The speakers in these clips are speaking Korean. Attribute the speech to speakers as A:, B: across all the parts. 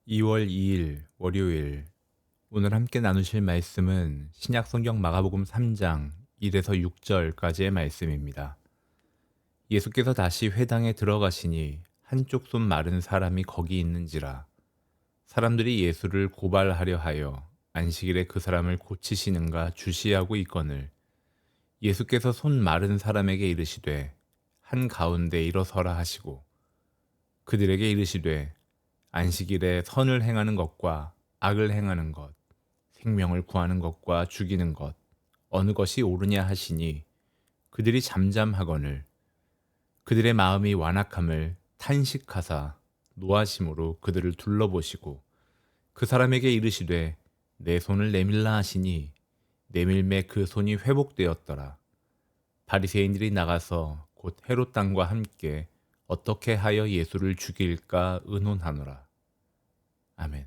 A: 2월 2일 월요일. 오늘 함께 나누실 말씀은 신약 성경 마가복음 3장 1에서 6절까지의 말씀입니다. 예수께서 다시 회당에 들어가시니 한쪽 손 마른 사람이 거기 있는지라. 사람들이 예수를 고발하려 하여 안식일에 그 사람을 고치시는가 주시하고 있거늘, 예수께서 손 마른 사람에게 이르시되 한 가운데 일어서라 하시고, 그들에게 이르시되 안식일에 선을 행하는 것과 악을 행하는 것, 생명을 구하는 것과 죽이는 것, 어느 것이 옳으냐 하시니, 그들이 잠잠하거늘 그들의 마음이 완악함을 탄식하사 노하심으로 그들을 둘러보시고 그 사람에게 이르시되 내 손을 내밀라 하시니, 내밀매 그 손이 회복되었더라. 바리새인들이 나가서 곧 헤롯 당과 함께 어떻게 하여 예수를 죽일까 의논하노라. 아멘.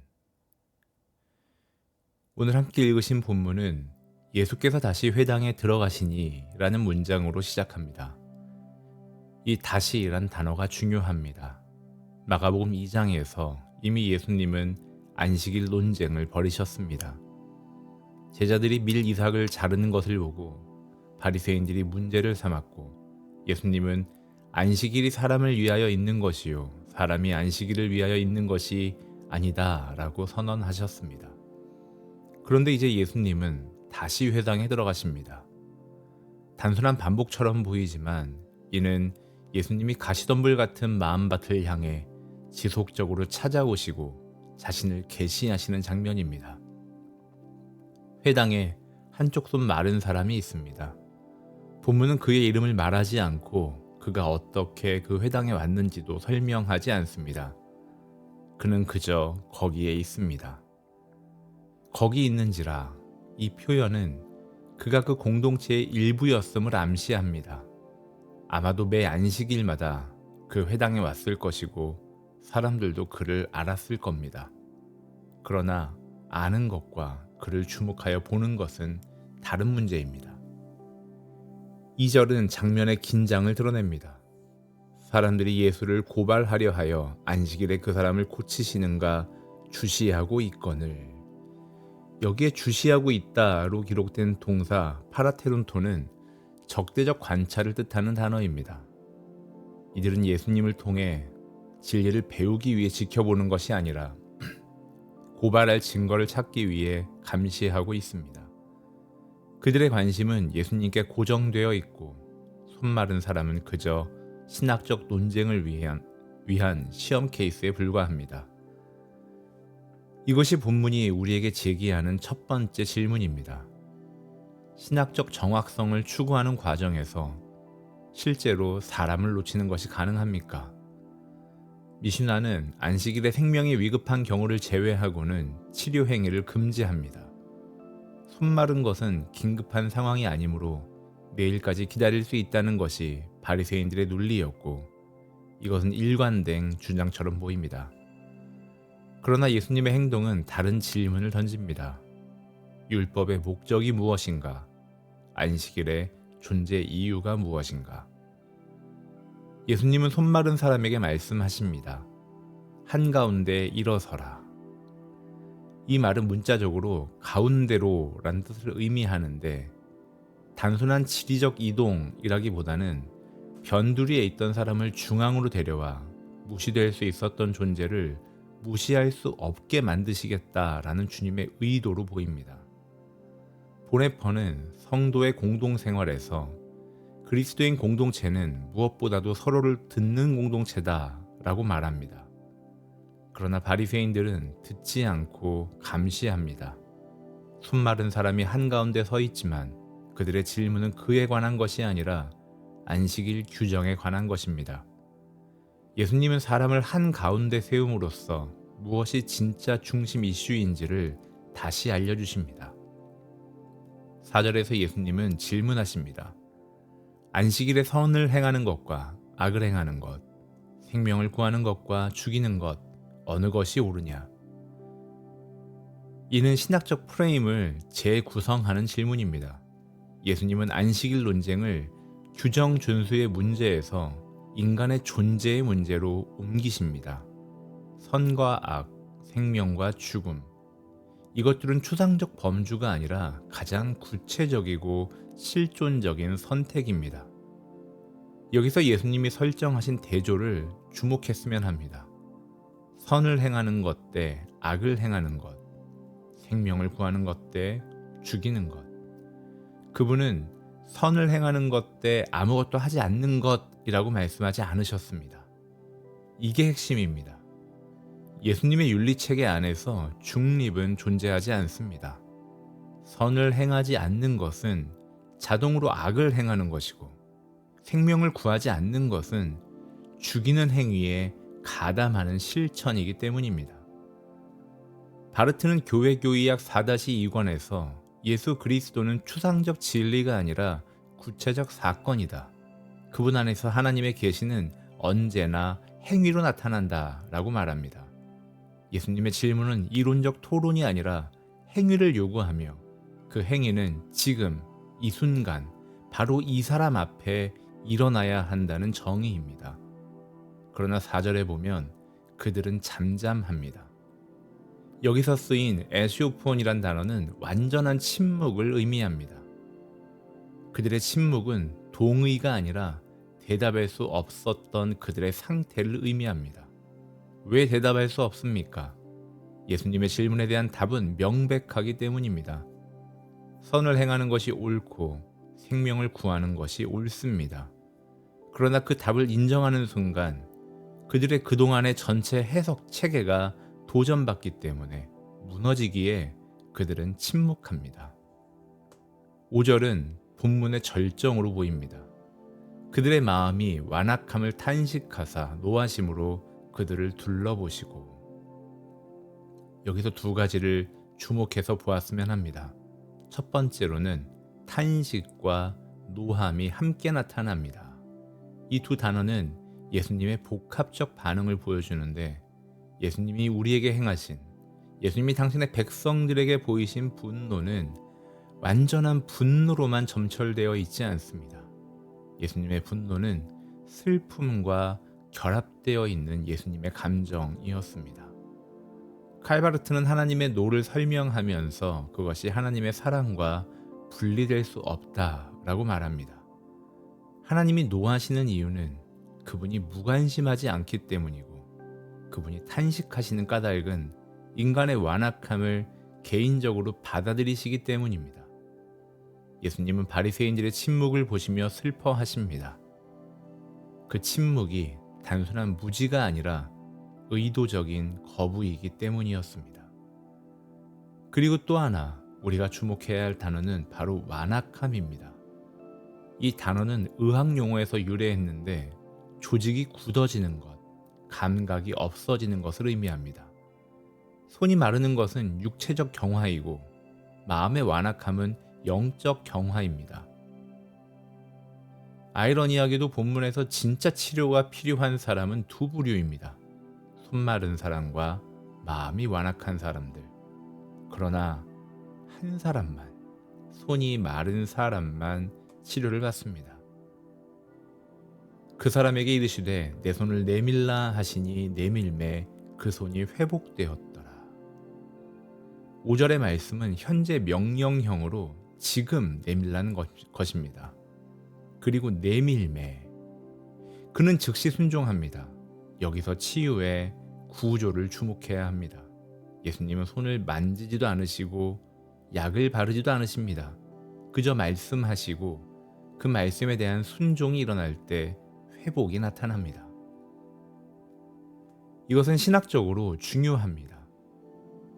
A: 오늘 함께 읽으신 본문은 예수께서 다시 회당에 들어가시니 라는 문장으로 시작합니다. 이 다시란 단어가 중요합니다. 마가복음 2장에서 이미 예수님은 안식일 논쟁을 벌이셨습니다. 제자들이 밀 이삭을 자르는 것을 보고 바리새인들이 문제를 삼았고, 예수님은 안식일이 사람을 위하여 있는 것이요 사람이 안식일을 위하여 있는 것이 아니다 라고 선언하셨습니다. 그런데 이제 예수님은 다시 회당에 들어가십니다. 단순한 반복처럼 보이지만 이는 예수님이 가시덤불 같은 마음밭을 향해 지속적으로 찾아오시고 자신을 계시하시는 장면입니다. 회당에 한쪽 손 마른 사람이 있습니다. 본문은 그의 이름을 말하지 않고 그가 어떻게 그 회당에 왔는지도 설명하지 않습니다. 그는 그저 거기에 있습니다. 거기 있는지라, 이 표현은 그가 그 공동체의 일부였음을 암시합니다. 아마도 매 안식일마다 그 회당에 왔을 것이고 사람들도 그를 알았을 겁니다. 그러나 아는 것과 그를 주목하여 보는 것은 다른 문제입니다. 2절은 장면의 긴장을 드러냅니다. 사람들이 예수를 고발하려 하여 안식일에 그 사람을 고치시는가 주시하고 있거늘. 여기에 주시하고 있다로 기록된 동사 파라테론토는 적대적 관찰을 뜻하는 단어입니다. 이들은 예수님을 통해 진리를 배우기 위해 지켜보는 것이 아니라 고발할 증거를 찾기 위해 감시하고 있습니다. 그들의 관심은 예수님께 고정되어 있고, 손 마른 사람은 그저 신학적 논쟁을 위한 시험 케이스에 불과합니다. 이것이 본문이 우리에게 제기하는 첫 번째 질문입니다. 신학적 정확성을 추구하는 과정에서 실제로 사람을 놓치는 것이 가능합니까? 미슈나는 안식일에 생명이 위급한 경우를 제외하고는 치료 행위를 금지합니다. 손 마른 것은 긴급한 상황이 아니므로 내일까지 기다릴 수 있다는 것이 바리새인들의 논리였고, 이것은 일관된 주장처럼 보입니다. 그러나 예수님의 행동은 다른 질문을 던집니다. 율법의 목적이 무엇인가? 안식일의 존재 이유가 무엇인가? 예수님은 손 마른 사람에게 말씀하십니다. 한가운데 일어서라. 이 말은 문자적으로 가운데로라는 뜻을 의미하는데, 단순한 지리적 이동이라기보다는 변두리에 있던 사람을 중앙으로 데려와 무시될 수 있었던 존재를 무시할 수 없게 만드시겠다라는 주님의 의도로 보입니다. 보네퍼는 성도의 공동생활에서 그리스도인 공동체는 무엇보다도 서로를 듣는 공동체다라고 말합니다. 그러나 바리새인들은 듣지 않고 감시합니다. 손 마른 사람이 한가운데 서 있지만 그들의 질문은 그에 관한 것이 아니라 안식일 규정에 관한 것입니다. 예수님은 사람을 한가운데 세움으로써 무엇이 진짜 중심 이슈인지를 다시 알려주십니다. 4절에서 예수님은 질문하십니다. 안식일에 선을 행하는 것과 악을 행하는 것, 생명을 구하는 것과 죽이는 것, 어느 것이 옳으냐? 이는 신학적 프레임을 재구성하는 질문입니다. 예수님은 안식일 논쟁을 규정 준수의 문제에서 인간의 존재의 문제로 옮기십니다. 선과 악, 생명과 죽음. 이것들은 추상적 범주가 아니라 가장 구체적이고 실존적인 선택입니다. 여기서 예수님이 설정하신 대조를 주목했으면 합니다. 선을 행하는 것 대 악을 행하는 것, 생명을 구하는 것 대 죽이는 것. 그분은 선을 행하는 것 대 아무것도 하지 않는 것이라고 말씀하지 않으셨습니다. 이게 핵심입니다. 예수님의 윤리체계 안에서 중립은 존재하지 않습니다. 선을 행하지 않는 것은 자동으로 악을 행하는 것이고, 생명을 구하지 않는 것은 죽이는 행위에 가담하는 실천이기 때문입니다. 바르트는 교회교의학 4-2권에서 예수 그리스도는 추상적 진리가 아니라 구체적 사건이다. 그분 안에서 하나님의 계시는 언제나 행위로 나타난다 라고 말합니다. 예수님의 질문은 이론적 토론이 아니라 행위를 요구하며 그 행위는 지금, 이 순간, 바로 이 사람 앞에 일어나야 한다는 정의입니다. 그러나 4절에 보면 그들은 잠잠합니다. 여기서 쓰인 에시오폰이란 단어는 완전한 침묵을 의미합니다. 그들의 침묵은 동의가 아니라 대답할 수 없었던 그들의 상태를 의미합니다. 왜 대답할 수 없습니까? 예수님의 질문에 대한 답은 명백하기 때문입니다. 선을 행하는 것이 옳고 생명을 구하는 것이 옳습니다. 그러나 그 답을 인정하는 순간 그들의 그동안의 전체 해석 체계가 도전받기 때문에 무너지기에 그들은 침묵합니다. 5절은 본문의 절정으로 보입니다. 그들의 마음이 완악함을 탄식하사 노하심으로 그들을 둘러보시고. 여기서 두 가지를 주목해서 보았으면 합니다. 첫 번째로는 탄식과 노함이 함께 나타납니다. 이 두 단어는 예수님의 복합적 반응을 보여주는데, 예수님이 우리에게 행하신, 예수님이 당신의 백성들에게 보이신 분노는 완전한 분노로만 점철되어 있지 않습니다. 예수님의 분노는 슬픔과 결합되어 있는 예수님의 감정이었습니다. 칼바르트는 하나님의 노를 설명하면서 그것이 하나님의 사랑과 분리될 수 없다라고 말합니다. 하나님이 노하시는 이유는 그분이 무관심하지 않기 때문이고, 그분이 탄식하시는 까닭은 인간의 완악함을 개인적으로 받아들이시기 때문입니다. 예수님은 바리새인들의 침묵을 보시며 슬퍼하십니다. 그 침묵이 단순한 무지가 아니라 의도적인 거부이기 때문이었습니다. 그리고 또 하나 우리가 주목해야 할 단어는 바로 완악함입니다. 이 단어는 의학 용어에서 유래했는데 조직이 굳어지는 것, 감각이 없어지는 것을 의미합니다. 손이 마르는 것은 육체적 경화이고 마음의 완악함은 영적 경화입니다. 아이러니하게도 본문에서 진짜 치료가 필요한 사람은 두 부류입니다. 손 마른 사람과 마음이 완악한 사람들. 그러나 한 사람만, 손이 마른 사람만 치료를 받습니다. 그 사람에게 이르시되 내 손을 내밀라 하시니 내밀매 그 손이 회복되었더라. 5절의 말씀은 현재 명령형으로 지금 내밀라는 것입니다. 그리고 내밀매, 그는 즉시 순종합니다. 여기서 치유의 구조를 주목해야 합니다. 예수님은 손을 만지지도 않으시고 약을 바르지도 않으십니다. 그저 말씀하시고 그 말씀에 대한 순종이 일어날 때 회복이 나타납니다. 이것은 신학적으로 중요합니다.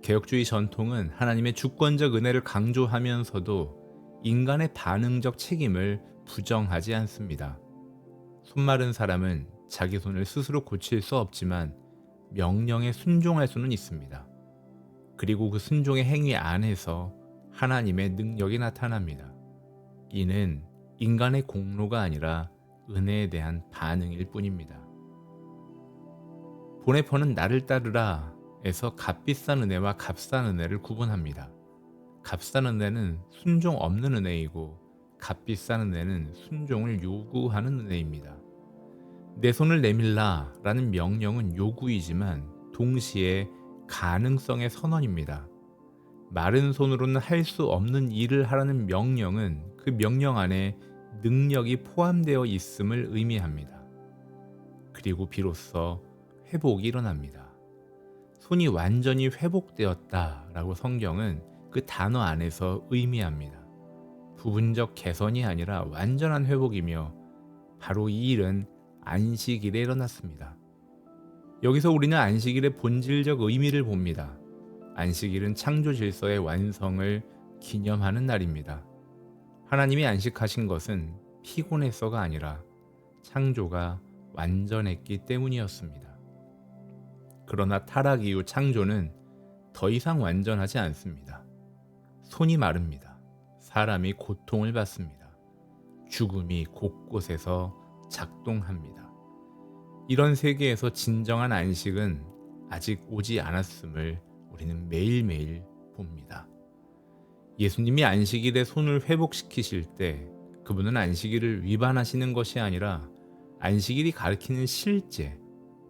A: 개혁주의 전통은 하나님의 주권적 은혜를 강조하면서도 인간의 반응적 책임을 부정하지 않습니다. 손 마른 사람은 자기 손을 스스로 고칠 수 없지만 명령에 순종할 수는 있습니다. 그리고 그 순종의 행위 안에서 하나님의 능력이 나타납니다. 이는 인간의 공로가 아니라 은혜에 대한 반응일 뿐입니다. 보네퍼는 나를 따르라 에서 값비싼 은혜와 값싼 은혜를 구분합니다. 값싼 은혜는 순종 없는 은혜이고 값비싼 은혜는 순종을 요구하는 은혜입니다. 내 손을 내밀라 라는 명령은 요구이지만 동시에 가능성의 선언입니다. 마른 손으로는 할 수 없는 일을 하라는 명령은 그 명령 안에 능력이 포함되어 있음을 의미합니다. 그리고 비로소 회복이 일어납니다. 손이 완전히 회복되었다라고 성경은 그 단어 안에서 의미합니다. 부분적 개선이 아니라 완전한 회복이며 바로 이 일은 안식일에 일어났습니다. 여기서 우리는 안식일의 본질적 의미를 봅니다. 안식일은 창조 질서의 완성을 기념하는 날입니다. 하나님이 안식하신 것은 피곤해서가 아니라 창조가 완전했기 때문이었습니다. 그러나 타락 이후 창조는 더 이상 완전하지 않습니다. 손이 마릅니다. 사람이 고통을 받습니다. 죽음이 곳곳에서 작동합니다. 이런 세계에서 진정한 안식은 아직 오지 않았음을 우리는 매일매일 봅니다. 예수님이 안식일에 손을 회복시키실 때 그분은 안식일을 위반하시는 것이 아니라 안식일이 가리키는 실제,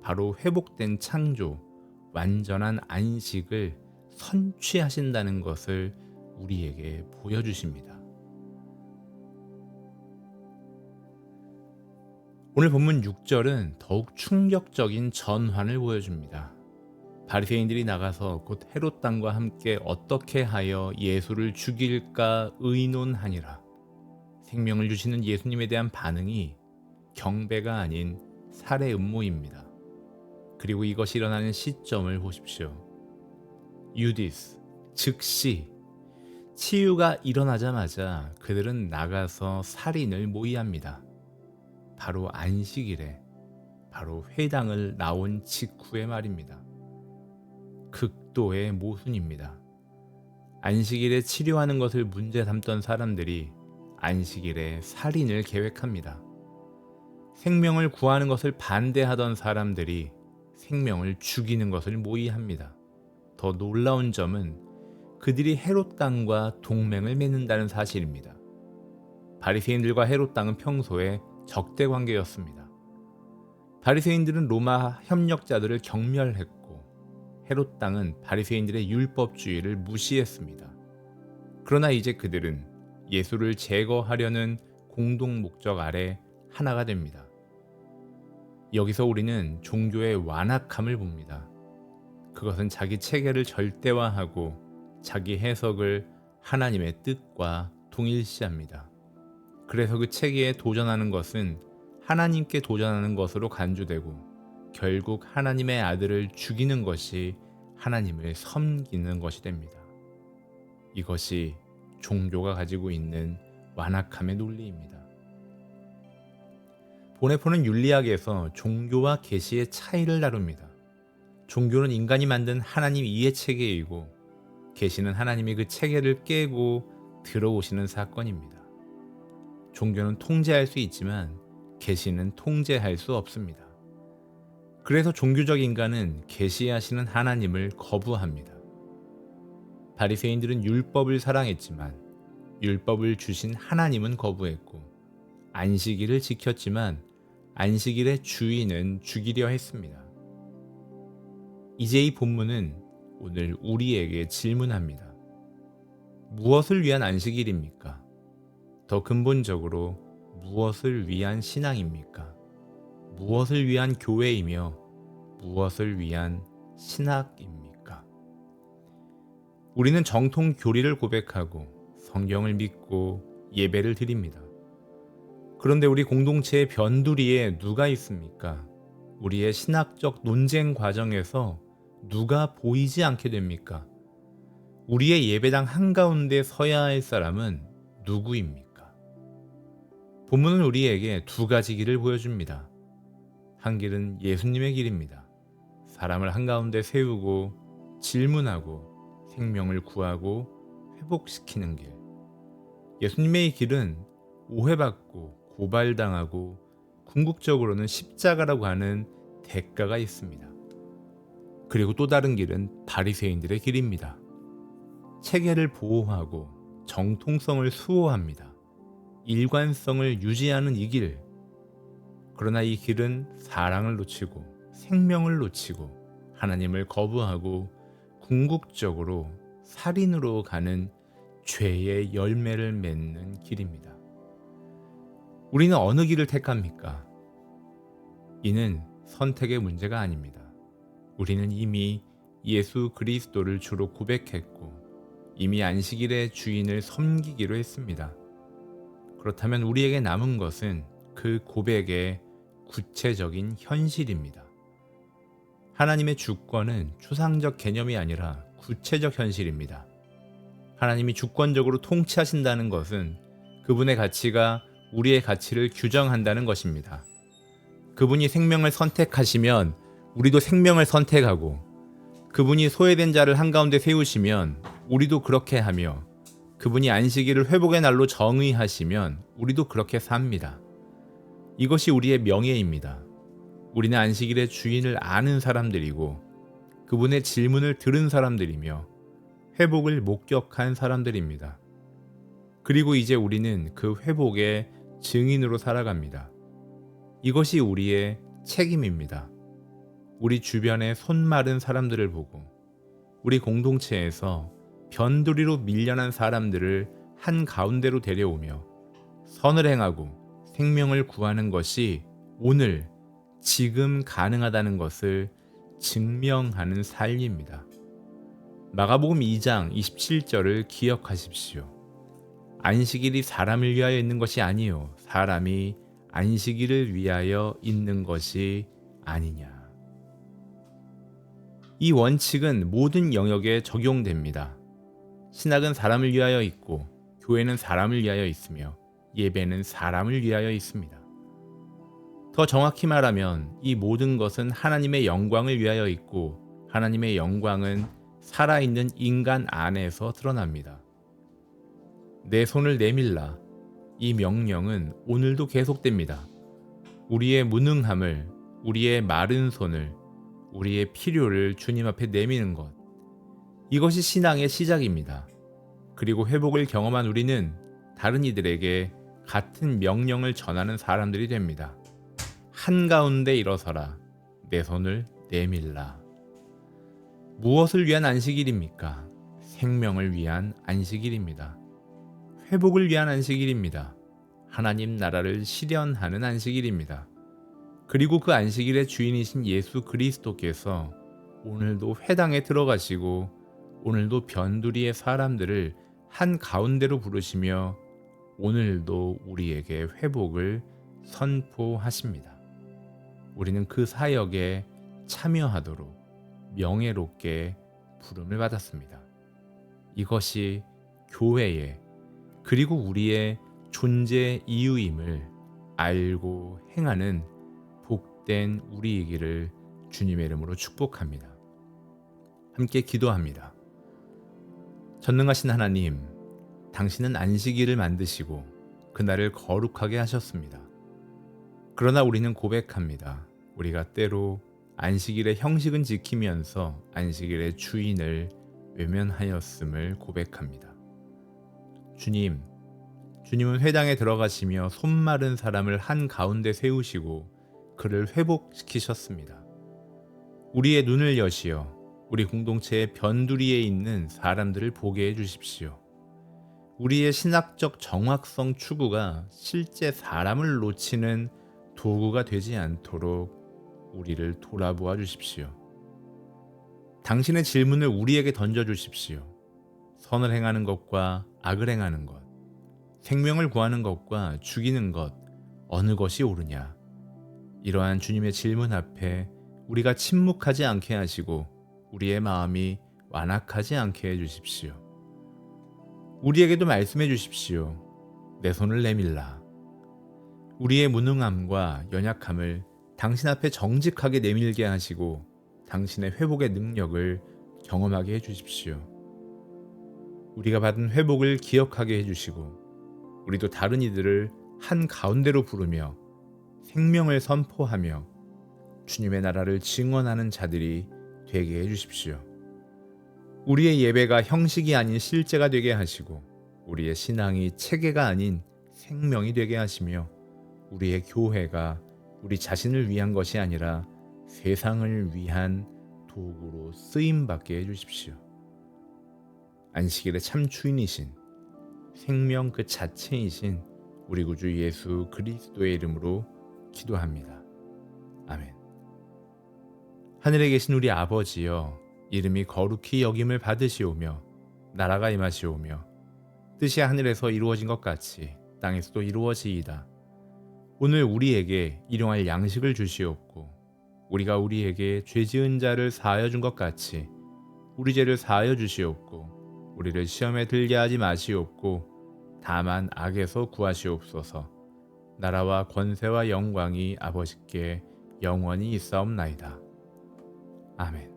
A: 바로 회복된 창조, 완전한 안식을 선취하신다는 것을 우리에게 보여주십니다. 오늘 본문 6절은 더욱 충격적인 전환을 보여줍니다. 바리새인들이 나가서 곧 헤롯 당과 함께 어떻게 하여 예수를 죽일까 의논하니라. 생명을 주시는 예수님에 대한 반응이 경배가 아닌 살해 음모입니다. 그리고 이것이 일어나는 시점을 보십시오. 유디스, 즉시 치유가 일어나자마자 그들은 나가서 살인을 모의합니다. 바로 안식일에, 바로 회당을 나온 직후의 말입니다. 극도의 모순입니다. 안식일에 치료하는 것을 문제 삼던 사람들이 안식일에 살인을 계획합니다. 생명을 구하는 것을 반대하던 사람들이 생명을 죽이는 것을 모의합니다. 더 놀라운 점은 그들이 헤롯 당과 동맹을 맺는다는 사실입니다. 바리새인들과 헤롯 당은 평소에 적대 관계였습니다. 바리새인들은 로마 협력자들을 경멸했고 헤롯 당은 바리새인들의 율법주의를 무시했습니다. 그러나 이제 그들은 예수를 제거하려는 공동 목적 아래 하나가 됩니다. 여기서 우리는 종교의 완악함을 봅니다. 그것은 자기 체계를 절대화하고 자기 해석을 하나님의 뜻과 동일시합니다. 그래서 그 체계에 도전하는 것은 하나님께 도전하는 것으로 간주되고 결국 하나님의 아들을 죽이는 것이 하나님을 섬기는 것이 됩니다. 이것이 종교가 가지고 있는 완악함의 논리입니다. 보네포는 윤리학에서 종교와 계시의 차이를 다룹니다. 종교는 인간이 만든 하나님 이해 체계이고 계시는 하나님이 그 체계를 깨고 들어오시는 사건입니다. 종교는 통제할 수 있지만 계시는 통제할 수 없습니다. 그래서 종교적 인간은 계시하시는 하나님을 거부합니다. 바리새인들은 율법을 사랑했지만 율법을 주신 하나님은 거부했고 안식일을 지켰지만 안식일의 주인은 죽이려 했습니다. 이제 이 본문은 오늘 우리에게 질문합니다. 무엇을 위한 안식일입니까? 더 근본적으로 무엇을 위한 신앙입니까? 무엇을 위한 교회이며 무엇을 위한 신학입니까? 우리는 정통 교리를 고백하고 성경을 믿고 예배를 드립니다. 그런데 우리 공동체의 변두리에 누가 있습니까? 우리의 신학적 논쟁 과정에서 누가 보이지 않게 됩니까? 우리의 예배당 한가운데 서야 할 사람은 누구입니까? 본문은 우리에게 두 가지 길을 보여줍니다. 한 길은 예수님의 길입니다. 사람을 한가운데 세우고 질문하고 생명을 구하고 회복시키는 길. 예수님의 길은 오해받고 고발당하고 궁극적으로는 십자가라고 하는 대가가 있습니다. 그리고 또 다른 길은 바리새인들의 길입니다. 체계를 보호하고 정통성을 수호합니다. 일관성을 유지하는 이 길. 그러나 이 길은 사랑을 놓치고 생명을 놓치고 하나님을 거부하고 궁극적으로 살인으로 가는 죄의 열매를 맺는 길입니다. 우리는 어느 길을 택합니까? 이는 선택의 문제가 아닙니다. 우리는 이미 예수 그리스도를 주로 고백했고 이미 안식일의 주인을 섬기기로 했습니다. 그렇다면 우리에게 남은 것은 그 고백의 구체적인 현실입니다. 하나님의 주권은 추상적 개념이 아니라 구체적 현실입니다. 하나님이 주권적으로 통치하신다는 것은 그분의 가치가 우리의 가치를 규정한다는 것입니다. 그분이 생명을 선택하시면 우리도 생명을 선택하고, 그분이 소외된 자를 한가운데 세우시면 우리도 그렇게 하며, 그분이 안식일을 회복의 날로 정의하시면 우리도 그렇게 삽니다. 이것이 우리의 명예입니다. 우리는 안식일의 주인을 아는 사람들이고 그분의 질문을 들은 사람들이며 회복을 목격한 사람들입니다. 그리고 이제 우리는 그 회복의 증인으로 살아갑니다. 이것이 우리의 책임입니다. 우리 주변의 손마른 사람들을 보고 우리 공동체에서 변두리로 밀려난 사람들을 한가운데로 데려오며 선을 행하고 생명을 구하는 것이 오늘 지금 가능하다는 것을 증명하는 삶입니다. 마가복음 2장 27절을 기억하십시오. 안식일이 사람을 위하여 있는 것이 아니요 사람이 안식일을 위하여 있는 것이 아니냐. 이 원칙은 모든 영역에 적용됩니다. 신학은 사람을 위하여 있고 교회는 사람을 위하여 있으며 예배는 사람을 위하여 있습니다. 더 정확히 말하면 이 모든 것은 하나님의 영광을 위하여 있고 하나님의 영광은 살아있는 인간 안에서 드러납니다. 내 손을 내밀라. 이 명령은 오늘도 계속됩니다. 우리의 무능함을, 우리의 마른 손을, 우리의 필요를 주님 앞에 내미는 것. 이것이 신앙의 시작입니다. 그리고 회복을 경험한 우리는 다른 이들에게 같은 명령을 전하는 사람들이 됩니다. 한가운데 일어서라. 내 손을 내밀라. 무엇을 위한 안식일입니까? 생명을 위한 안식일입니다. 회복을 위한 안식일입니다. 하나님 나라를 실현하는 안식일입니다. 그리고 그 안식일의 주인이신 예수 그리스도께서 오늘도 회당에 들어가시고 오늘도 변두리의 사람들을 한가운데로 부르시며 오늘도 우리에게 회복을 선포하십니다. 우리는 그 사역에 참여하도록 명예롭게 부름을 받았습니다. 이것이 교회의 그리고 우리의 존재 이유임을 알고 행하는 복된 우리이기를 주님의 이름으로 축복합니다. 함께 기도합니다. 전능하신 하나님, 당신은 안식일을 만드시고 그날을 거룩하게 하셨습니다. 그러나 우리는 고백합니다. 우리가 때로 안식일의 형식은 지키면서 안식일의 주인을 외면하였음을 고백합니다. 주님은 회당에 들어가시며 손마른 사람을 한가운데 세우시고 그를 회복시키셨습니다. 우리의 눈을 여시어 우리 공동체의 변두리에 있는 사람들을 보게 해주십시오. 우리의 신학적 정확성 추구가 실제 사람을 놓치는 도구가 되지 않도록 우리를 돌아보아 주십시오. 당신의 질문을 우리에게 던져주십시오. 선을 행하는 것과 악을 행하는 것, 생명을 구하는 것과 죽이는 것, 어느 것이 옳으냐? 이러한 주님의 질문 앞에 우리가 침묵하지 않게 하시고 우리의 마음이 완악하지 않게 해주십시오. 우리에게도 말씀해 주십시오. 내 손을 내밀라. 우리의 무능함과 연약함을 당신 앞에 정직하게 내밀게 하시고 당신의 회복의 능력을 경험하게 해주십시오. 우리가 받은 회복을 기억하게 해주시고 우리도 다른 이들을 한가운데로 부르며 생명을 선포하며 주님의 나라를 증언하는 자들이 되게 해주십시오. 우리의 예배가 형식이 아닌 실제가 되게 하시고 우리의 신앙이 체계가 아닌 생명이 되게 하시며 우리의 교회가 우리 자신을 위한 것이 아니라 세상을 위한 도구로 쓰임받게 해주십시오. 안식일의 참 주인이신, 생명 그 자체이신 우리 구주 예수 그리스도의 이름으로 기도합니다. 아멘. 하늘에 계신 우리 아버지여, 이름이 거룩히 여김을 받으시오며 나라가 임하시오며 뜻이 하늘에서 이루어진 것 같이 땅에서도 이루어지이다. 오늘 우리에게 일용할 양식을 주시옵고 우리가 우리에게 죄 지은 자를 사하여 준 것 같이 우리 죄를 사하여 주시옵고 우리를 시험에 들게 하지 마시옵고 다만 악에서 구하시옵소서. 나라와 권세와 영광이 아버지께 영원히 있사옵나이다. 아멘.